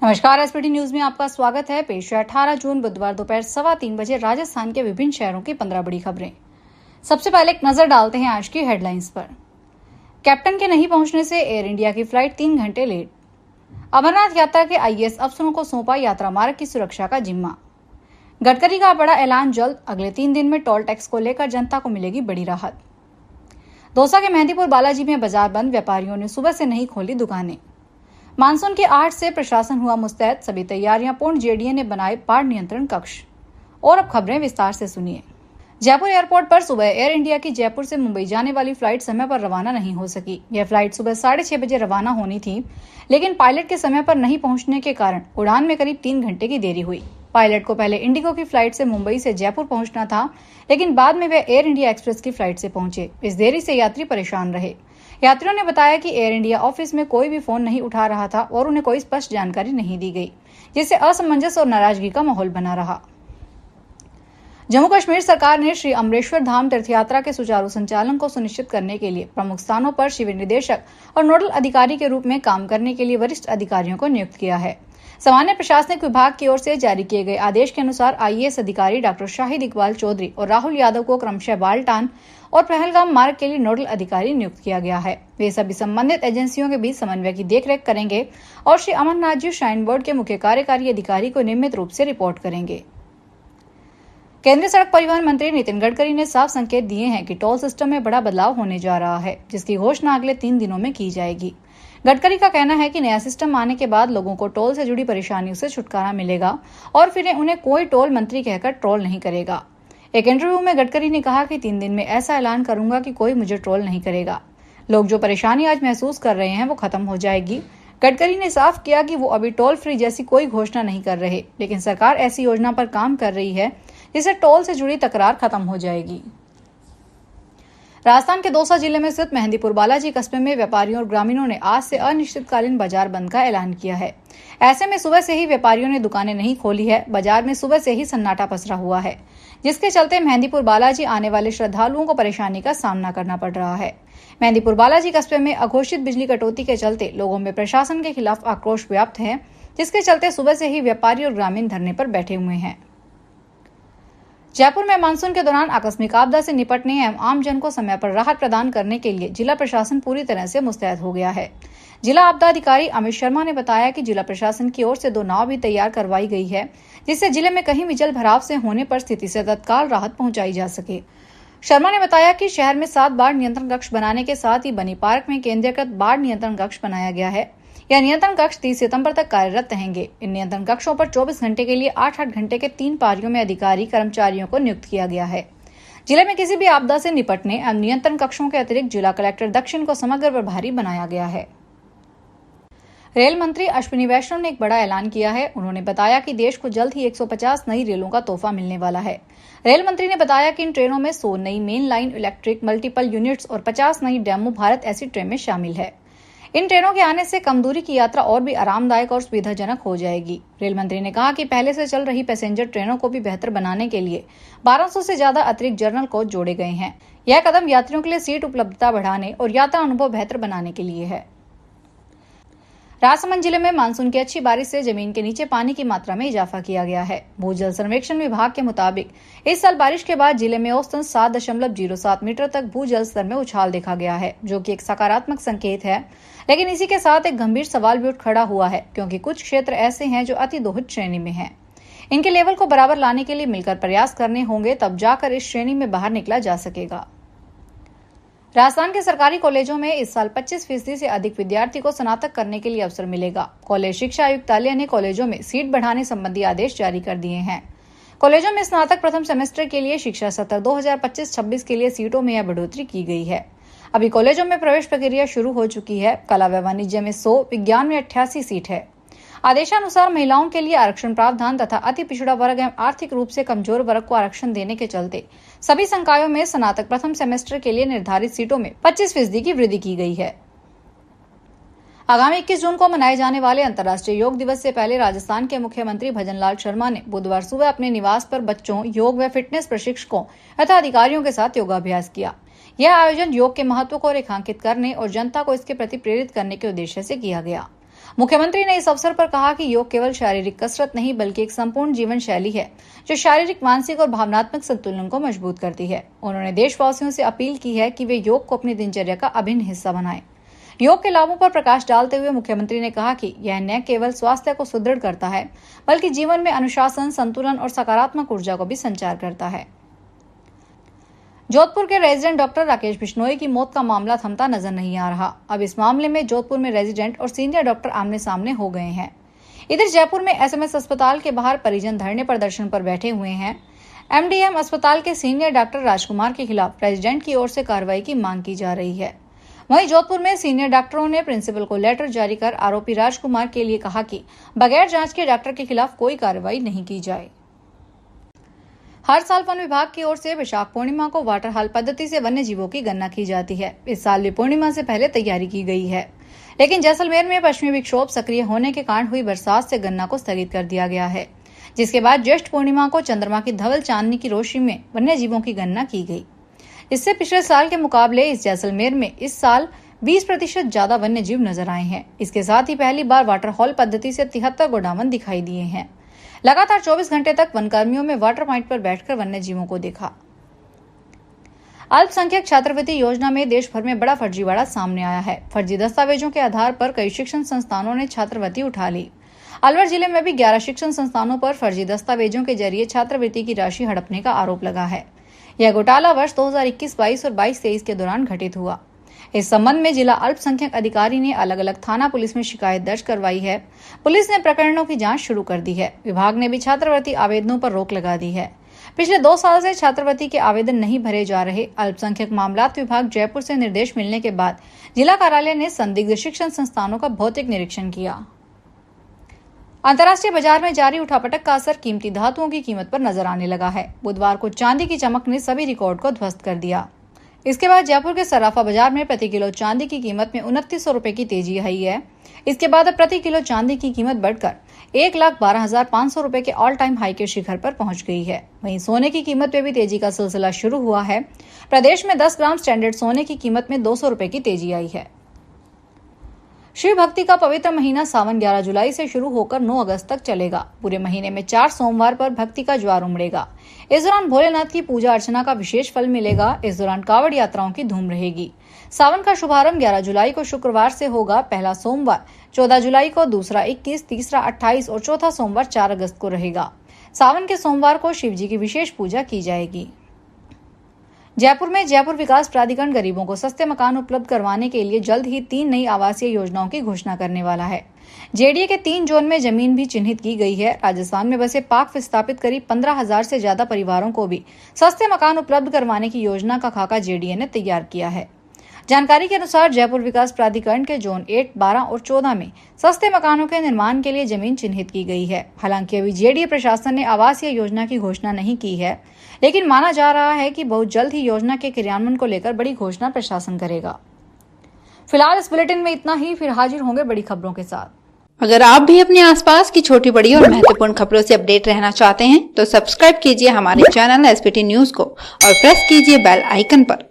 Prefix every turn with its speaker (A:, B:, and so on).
A: नमस्कार, SPT news में आपका स्वागत है। पेश है 18 जून बुधवार दोपहर 3:15 बजे राजस्थान के विभिन्न शहरों की 15 बड़ी खबरें। सबसे पहले एक नजर डालते हैं आज की हेडलाइंस पर। कैप्टन के नहीं पहुंचने से एयर इंडिया की फ्लाइट 3 घंटे लेट। अमरनाथ यात्रा के आईएएस अफसरों को सौंपा यात्रा मार्ग की सुरक्षा का जिम्मा। गडकरी का बड़ा ऐलान जल्द, अगले 3 दिन में टोल टैक्स को लेकर जनता को मिलेगी बड़ी राहत। दौसा के मेहंदीपुर बालाजी में बाजार बंद, व्यापारियों ने सुबह से नहीं खोली दुकानें। मानसून की आहट से प्रशासन हुआ मुस्तैद, सभी तैयारियां पूर्ण, जेडीए ने बनाए बाढ़ नियंत्रण कक्ष। और अब खबरें विस्तार से सुनिए। जयपुर एयरपोर्ट पर सुबह एयर इंडिया की जयपुर से मुंबई जाने वाली फ्लाइट समय पर रवाना नहीं हो सकी। यह फ्लाइट सुबह 6:30 बजे रवाना होनी थी, लेकिन पायलट के समय पर नहीं पहुंचने के कारण उड़ान में करीब 3 घंटे की देरी हुई। पायलट को पहले इंडिगो की फ्लाइट से मुंबई से जयपुर पहुंचना था, लेकिन बाद में वे एयर इंडिया एक्सप्रेस की फ्लाइट से पहुंचे। इस देरी से यात्री परेशान रहे। यात्रियों ने बताया कि एयर इंडिया ऑफिस में कोई भी फोन नहीं उठा रहा था और उन्हें कोई स्पष्ट जानकारी नहीं दी गई, जिससे असमंजस और नाराजगी का माहौल बना रहा। जम्मू कश्मीर सरकार ने श्री अमरेश्वर धाम तीर्थयात्रा के सुचारू संचालन को सुनिश्चित करने के लिए प्रमुख स्थानों पर शिविर निदेशक और नोडल अधिकारी के रूप में काम करने के लिए वरिष्ठ अधिकारियों को नियुक्त किया है। सामान्य प्रशासनिक विभाग की ओर से जारी किए गए आदेश के अनुसार आईएएस अधिकारी डॉक्टर शाहिद इकबाल चौधरी और राहुल यादव को क्रमशः बालटान और पहलगाम मार्ग के लिए नोडल अधिकारी नियुक्त किया गया है। वे सभी संबंधित एजेंसियों के बीच समन्वय की देखरेख करेंगे और श्री अमरनाथ जी श्राइन बोर्ड के मुख्य कार्यकारी अधिकारी को नियमित रूप से रिपोर्ट करेंगे। केंद्रीय सड़क परिवहन मंत्री नितिन गडकरी ने साफ संकेत दिए हैं कि टोल सिस्टम में बड़ा बदलाव होने जा रहा है, जिसकी घोषणा अगले 3 दिनों में की जाएगी। गडकरी का कहना है कि नया सिस्टम आने के बाद लोगों को टोल से जुड़ी परेशानियों से छुटकारा मिलेगा और फिर उन्हें कोई टोल मंत्री कहकर ट्रोल नहीं करेगा। एक इंटरव्यू में गडकरी ने कहा कि 3 दिन में ऐसा ऐलान करूंगा कि कोई मुझे ट्रोल नहीं करेगा। लोग जो परेशानी आज महसूस कर रहे हैं वो खत्म हो जाएगी। गडकरी ने साफ किया कि वो अभी टोल फ्री जैसी कोई घोषणा नहीं कर रहे, लेकिन सरकार ऐसी योजना पर काम कर रही है जिससे टोल से जुड़ी तकरार खत्म हो जाएगी। राजस्थान के दौसा जिले में स्थित मेहंदीपुर बालाजी कस्बे में व्यापारियों और ग्रामीणों ने आज से अनिश्चितकालीन बाजार बंद का ऐलान किया है। ऐसे में सुबह से ही व्यापारियों ने दुकानें नहीं खोली है। बाजार में सुबह से ही सन्नाटा पसरा हुआ है, जिसके चलते मेहंदीपुर बालाजी आने वाले श्रद्धालुओं को परेशानी का सामना करना पड़ रहा है। मेहंदीपुर बालाजी कस्बे में अघोषित बिजली कटौती के चलते लोगों में प्रशासन के खिलाफ आक्रोश व्याप्त है, जिसके चलते सुबह से ही व्यापारी और ग्रामीण धरने पर बैठे हुए हैं। जयपुर में मानसून के दौरान आकस्मिक आपदा से निपटने एवं आमजन को समय पर राहत प्रदान करने के लिए जिला प्रशासन पूरी तरह से मुस्तैद हो गया है। जिला आपदा अधिकारी अमित शर्मा ने बताया कि जिला प्रशासन की ओर से 2 नाव भी तैयार करवाई गई है, जिससे जिले में कहीं भी जल भराव से होने पर स्थिति से तत्काल राहत पहुंचाई जा सके। शर्मा ने बताया कि शहर में 7 बाढ़ नियंत्रण कक्ष बनाने के साथ ही बनी पार्क में केंद्रीकृत बाढ़ नियंत्रण कक्ष बनाया गया है। यह नियंत्रण कक्ष 30 सितंबर तक कार्यरत रहेंगे। इन नियंत्रण कक्षों पर 24 घंटे के लिए 8-8 घंटे के 3 पारियों में अधिकारी कर्मचारियों को नियुक्त किया गया है। जिले में किसी भी आपदा से निपटने एवं नियंत्रण कक्षों के अतिरिक्त जिला कलेक्टर दक्षिण को समग्र प्रभारी बनाया गया है। रेल मंत्री अश्विनी वैष्णव ने एक बड़ा ऐलान किया है। उन्होंने बताया कि देश को जल्द ही 150 नई रेलों का तोहफा मिलने वाला है। रेल मंत्री ने बताया कि इन ट्रेनों में 100 नई main line electric multiple units और 50 नई डेमो भारत ऐसी ट्रेन में शामिल है। इन ट्रेनों के आने से कम दूरी की यात्रा और भी आरामदायक और सुविधाजनक हो जाएगी। रेल मंत्री ने कहा कि पहले से चल रही पैसेंजर ट्रेनों को भी बेहतर बनाने के लिए 1200 से ज्यादा अतिरिक्त जर्नल कोच जोड़े गए हैं। यह कदम यात्रियों के लिए सीट उपलब्धता बढ़ाने और यात्रा अनुभव बेहतर बनाने के लिए है। राजसमंद जिले में मानसून की अच्छी बारिश से जमीन के नीचे पानी की मात्रा में इजाफा किया गया है। भूजल सर्वेक्षण विभाग के मुताबिक इस साल बारिश के बाद जिले में औसतन 7.07 मीटर तक भूजल स्तर में उछाल देखा गया है, जो कि एक सकारात्मक संकेत है। लेकिन इसी के साथ एक गंभीर सवाल भी उठ खड़ा हुआ है, क्योंकि कुछ क्षेत्र ऐसे हैं जो अति दोहित श्रेणी में हैं। इनके लेवल को बराबर लाने के लिए मिलकर प्रयास करने होंगे, तब जाकर इस श्रेणी में बाहर निकला जा सकेगा। राजस्थान के सरकारी कॉलेजों में इस साल 25% से अधिक विद्यार्थी को स्नातक करने के लिए अवसर मिलेगा। कॉलेज शिक्षा आयुक्तालय ने कॉलेजों में सीट बढ़ाने संबंधी आदेश जारी कर दिए हैं। कॉलेजों में स्नातक प्रथम सेमेस्टर के लिए शिक्षा सत्र 2025-26 के लिए सीटों में यह बढ़ोतरी की गई है। अभी कॉलेजों में प्रवेश प्रक्रिया शुरू हो चुकी है। कला व वाणिज्य में 100, विज्ञान में 88 सीट है। आदेशानुसार महिलाओं के लिए आरक्षण प्रावधान तथा अति पिछड़ा वर्ग एवं आर्थिक रूप से कमजोर वर्ग को आरक्षण देने के चलते सभी संकायों में स्नातक प्रथम सेमेस्टर के लिए निर्धारित सीटों में 25% की वृद्धि की गई है। आगामी 21 जून को मनाए जाने वाले अंतर्राष्ट्रीय योग दिवस से पहले राजस्थान के मुख्यमंत्री भजनलाल शर्मा ने बुधवार सुबह अपने निवास पर बच्चों, योग व फिटनेस प्रशिक्षकों तथा अधिकारियों के साथ योगाभ्यास किया। यह आयोजन योग के महत्व को रेखांकित करने और जनता को इसके प्रति प्रेरित करने के उद्देश्य से किया गया। मुख्यमंत्री ने इस अवसर पर कहा कि योग केवल शारीरिक कसरत नहीं बल्कि एक संपूर्ण जीवन शैली है जो शारीरिक, मानसिक और भावनात्मक संतुलन को मजबूत करती है। उन्होंने देशवासियों से अपील की है कि वे योग को अपनी दिनचर्या का अभिन्न हिस्सा बनाएं। योग के लाभों पर प्रकाश डालते हुए मुख्यमंत्री ने कहा कि यह न केवल स्वास्थ्य को सुदृढ़ करता है बल्कि जीवन में अनुशासन, संतुलन और सकारात्मक ऊर्जा को भी संचार करता है। जोधपुर के रेजिडेंट डॉक्टर राकेश बिश्नोई की मौत का मामला थमता नजर नहीं आ रहा। अब इस मामले में जोधपुर में रेजिडेंट और सीनियर डॉक्टर आमने सामने हो गए हैं। इधर जयपुर में एसएमएस अस्पताल के बाहर परिजन धरने प्रदर्शन पर बैठे हुए हैं। एमडीएम अस्पताल के सीनियर डॉक्टर राजकुमार के खिलाफ रेजिडेंट की ओर से कार्रवाई की मांग की जा रही है। वहीं जोधपुर में सीनियर डॉक्टरों ने प्रिंसिपल को लेटर जारी कर आरोपी राजकुमार के लिए कहा कि बगैर जांच के डॉक्टर के खिलाफ कोई कार्रवाई नहीं की जाए। हर साल वन विभाग की ओर से वैशाख पूर्णिमा को वाटर हॉल पद्धति से वन्य जीवों की गणना की जाती है। इस साल भी पूर्णिमा से पहले तैयारी की गई है, लेकिन जैसलमेर में पश्चिमी विक्षोभ सक्रिय होने के कारण हुई बरसात से गणना को स्थगित कर दिया गया है, जिसके बाद ज्येष्ठ पूर्णिमा को चंद्रमा की धवल चांदनी की रोशनी में वन्य जीवों की गणना की गई। इससे पिछले साल के मुकाबले इस जैसलमेर में इस साल 20% ज्यादा वन्य जीव नजर आए हैं। इसके साथ ही पहली बार वाटर हॉल पद्धति से 73 गोडाउन दिखाई दिए हैं। लगातार 24 घंटे तक वनकर्मियों में वाटर पॉइंट पर बैठकर वन्य जीवों को देखा। अल्पसंख्यक छात्रवृत्ति योजना में देश भर में बड़ा फर्जीवाड़ा सामने आया है। फर्जी दस्तावेजों के आधार पर कई शिक्षण संस्थानों ने छात्रवृत्ति उठा ली। अलवर जिले में भी 11 शिक्षण संस्थानों पर फर्जी दस्तावेजों के जरिए छात्रवृत्ति की राशि हड़पने का आरोप लगा है। यह घोटाला वर्ष 2021-22 और 22-23 के दौरान घटित हुआ। इस संबंध में जिला अल्पसंख्यक अधिकारी ने अलग अलग थाना पुलिस में शिकायत दर्ज करवाई है। पुलिस ने प्रकरणों की जांच शुरू कर दी है। विभाग ने भी छात्रवृत्ति आवेदनों पर रोक लगा दी है। पिछले 2 साल से छात्रवृत्ति के आवेदन नहीं भरे जा रहे। अल्पसंख्यक मामलात विभाग जयपुर से निर्देश मिलने के बाद जिला कार्यालय ने संदिग्ध शिक्षण संस्थानों का भौतिक निरीक्षण किया। अंतर्राष्ट्रीय बाजार में जारी उठापटक का असर कीमती धातुओं की कीमत पर नजर आने लगा है। बुधवार को चांदी की चमक ने सभी रिकॉर्ड को ध्वस्त कर दिया। इसके बाद जयपुर के सराफा बाजार में प्रति किलो चांदी की कीमत में 2900 रुपए की तेजी आई है। इसके बाद अब प्रति किलो चांदी की कीमत बढ़कर 1,12,500 रुपए के ऑल टाइम हाई के शिखर पर पहुंच गई है। वहीं सोने की कीमत में भी तेजी का सिलसिला शुरू हुआ है। प्रदेश में 10 ग्राम स्टैंडर्ड सोने की कीमत में 200 रुपए की तेजी आई है। शिव भक्ति का पवित्र महीना सावन 11 जुलाई से शुरू होकर 9 अगस्त तक चलेगा। पूरे महीने में 4 सोमवार पर भक्ति का ज्वार उमड़ेगा। इस दौरान भोलेनाथ की पूजा अर्चना का विशेष फल मिलेगा। इस दौरान कावड़ यात्राओं की धूम रहेगी। सावन का शुभारंभ 11 जुलाई को शुक्रवार से होगा। पहला सोमवार 14 जुलाई को, दूसरा 21, तीसरा 28 और चौथा सोमवार 4 अगस्त को रहेगा। सावन के सोमवार को शिव जी की विशेष पूजा की जाएगी। जयपुर में जयपुर विकास प्राधिकरण गरीबों को सस्ते मकान उपलब्ध करवाने के लिए जल्द ही 3 नई आवासीय योजनाओं की घोषणा करने वाला है। जेडीए के 3 जोन में जमीन भी चिन्हित की गई है। राजस्थान में बसे पाक विस्थापित करीब 15,000 से ज्यादा परिवारों को भी सस्ते मकान उपलब्ध करवाने की योजना का खाका जेडीए ने तैयार किया है। जानकारी के अनुसार जयपुर विकास प्राधिकरण के जोन 8, 12 और 14 में सस्ते मकानों के निर्माण के लिए जमीन चिन्हित की गई है। हालांकि अभी जेडीए प्रशासन ने आवासीय योजना की घोषणा नहीं की है, लेकिन माना जा रहा है कि बहुत जल्द ही योजना के क्रियान्वयन को लेकर बड़ी घोषणा प्रशासन करेगा। फिलहाल इस बुलेटिन में इतना ही। फिर हाजिर होंगे बड़ी खबरों के साथ।
B: अगर आप भी अपने आसपास की छोटी बड़ी और महत्वपूर्ण खबरों से अपडेट रहना चाहते हैं तो सब्सक्राइब कीजिए हमारे चैनल एसपीटी न्यूज को और प्रेस कीजिए बेल आइकन पर।